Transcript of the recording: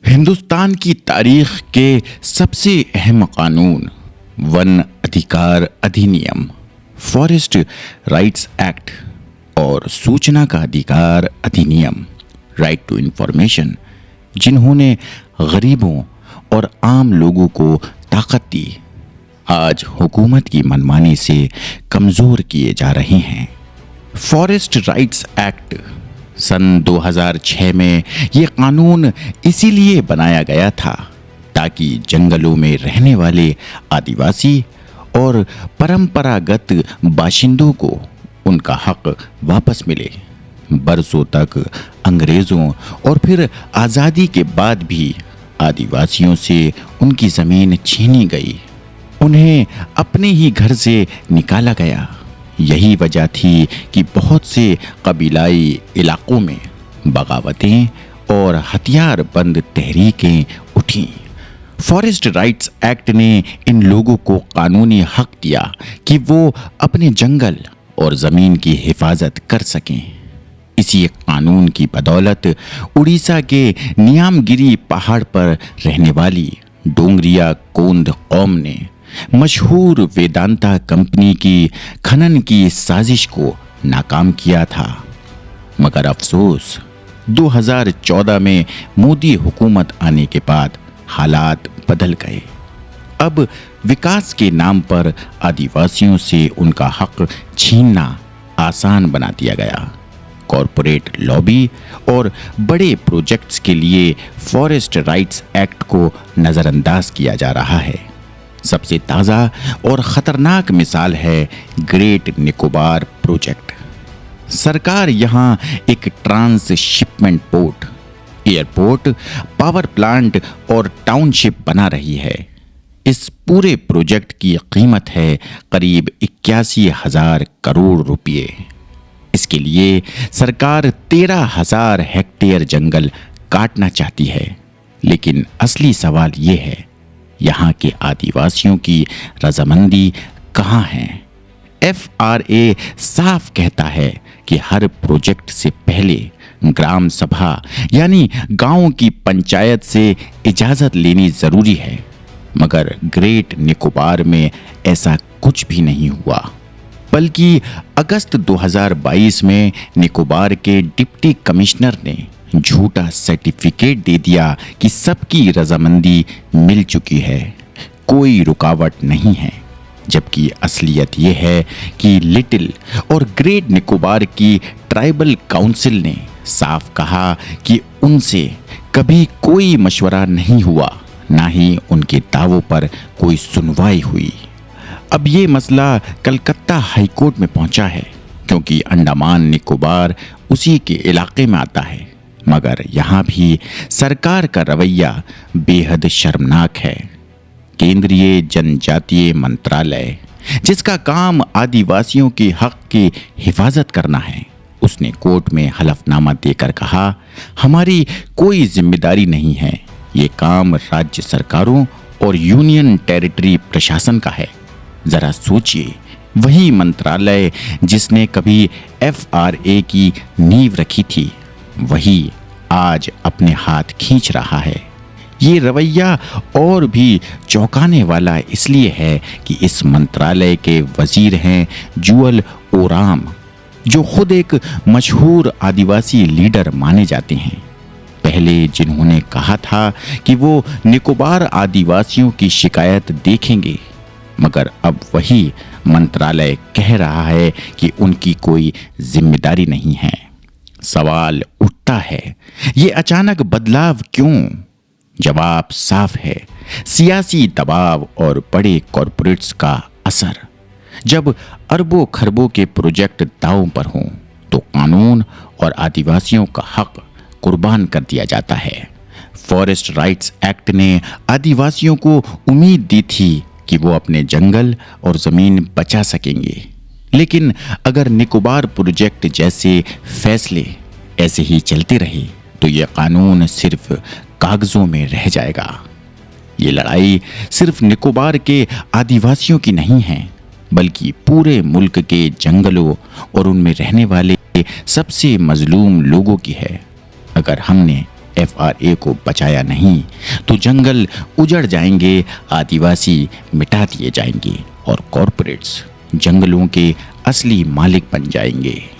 हिंदुस्तान की तारीख के सबसे अहम कानून वन अधिकार अधिनियम, फॉरेस्ट राइट्स एक्ट और सूचना का अधिकार अधिनियम, राइट टू इंफॉर्मेशन, जिन्होंने गरीबों और आम लोगों को ताकत दी, आज हुकूमत की मनमानी से कमज़ोर किए जा रहे हैं। फॉरेस्ट राइट्स एक्ट सन 2006 में ये कानून इसीलिए बनाया गया था ताकि जंगलों में रहने वाले आदिवासी और परंपरागत बाशिंदों को उनका हक वापस मिले। बरसों तक अंग्रेज़ों और फिर आज़ादी के बाद भी आदिवासियों से उनकी ज़मीन छीनी गई, उन्हें अपने ही घर से निकाला गया। यही वजह थी कि बहुत से कबीलाई इलाकों में बगावतें और हथियारबंद तहरीकें उठीं। फॉरेस्ट राइट्स एक्ट ने इन लोगों को कानूनी हक दिया कि वो अपने जंगल और ज़मीन की हिफाजत कर सकें। इसी कानून की बदौलत उड़ीसा के नियामगिरी पहाड़ पर रहने वाली डोंगरिया कोंद कौम ने मशहूर वेदांता कंपनी की खनन की साजिश को नाकाम किया था। मगर अफसोस 2014 में मोदी हुकूमत आने के बाद हालात बदल गए। अब विकास के नाम पर आदिवासियों से उनका हक छीनना आसान बना दिया गया। कॉरपोरेट लॉबी और बड़े प्रोजेक्ट्स के लिए फॉरेस्ट राइट्स एक्ट को नज़रअंदाज किया जा रहा है। सबसे ताज़ा और ख़तरनाक मिसाल है ग्रेट निकोबार प्रोजेक्ट। सरकार यहाँ एक transshipment port, airport, power plant और टाउनशिप बना रही है। इस पूरे प्रोजेक्ट की कीमत है करीब 81,000 करोड़ रुपये। इसके लिए सरकार 13,000 हेक्टेयर जंगल काटना चाहती है। लेकिन असली सवाल ये है, यहाँ के आदिवासियों की रजामंदी कहाँ है? FRA साफ कहता है कि हर प्रोजेक्ट से पहले ग्राम सभा यानी गांव की पंचायत से इजाज़त लेनी ज़रूरी है। मगर ग्रेट निकोबार में ऐसा कुछ भी नहीं हुआ, बल्कि अगस्त 2022 में निकोबार के डिप्टी कमिश्नर ने झूठा सर्टिफिकेट दे दिया कि सबकी रजामंदी मिल चुकी है, कोई रुकावट नहीं है। जबकि असलियत यह है कि लिटिल और ग्रेट निकोबार की ट्राइबल काउंसिल ने साफ कहा कि उनसे कभी कोई मशवरा नहीं हुआ, ना ही उनके दावों पर कोई सुनवाई हुई। अब ये मसला कलकत्ता हाईकोर्ट में पहुंचा है, क्योंकि अंडमान निकोबार उसी के इलाके में आता है। मगर यहाँ भी सरकार का रवैया बेहद शर्मनाक है। केंद्रीय जनजातीय मंत्रालय, जिसका काम आदिवासियों के हक की हिफाजत करना है, उसने कोर्ट में हलफनामा देकर कहा, हमारी कोई जिम्मेदारी नहीं है, ये काम राज्य सरकारों और यूनियन टेरिटरी प्रशासन का है। जरा सोचिए, वही मंत्रालय जिसने कभी FRA की नींव रखी थी, वही आज अपने हाथ खींच रहा है। ये रवैया और भी चौंकाने वाला इसलिए है कि इस मंत्रालय के वजीर हैं जुअल ओराम, जो खुद एक मशहूर आदिवासी लीडर माने जाते हैं। पहले जिन्होंने कहा था कि वो निकोबार आदिवासियों की शिकायत देखेंगे, मगर अब वही मंत्रालय कह रहा है कि उनकी कोई जिम्मेदारी नहीं है। सवाल उठता है, ये अचानक बदलाव क्यों? जवाब साफ है, सियासी दबाव और बड़े कॉरपोरेट्स का असर। जब अरबों खरबों के प्रोजेक्ट दांव पर हों, तो कानून और आदिवासियों का हक कुर्बान कर दिया जाता है। फॉरेस्ट राइट्स एक्ट ने आदिवासियों को उम्मीद दी थी कि वो अपने जंगल और ज़मीन बचा सकेंगे। लेकिन अगर निकोबार प्रोजेक्ट जैसे फैसले ऐसे ही चलते रहे, तो ये कानून सिर्फ कागज़ों में रह जाएगा। ये लड़ाई सिर्फ निकोबार के आदिवासियों की नहीं है, बल्कि पूरे मुल्क के जंगलों और उनमें रहने वाले सबसे मजलूम लोगों की है। अगर हमने FRA को बचाया नहीं तो जंगल उजड़ जाएंगे, आदिवासी मिटा दिए जाएंगे और कॉरपोरेट्स जंगलों के असली मालिक बन जाएंगे।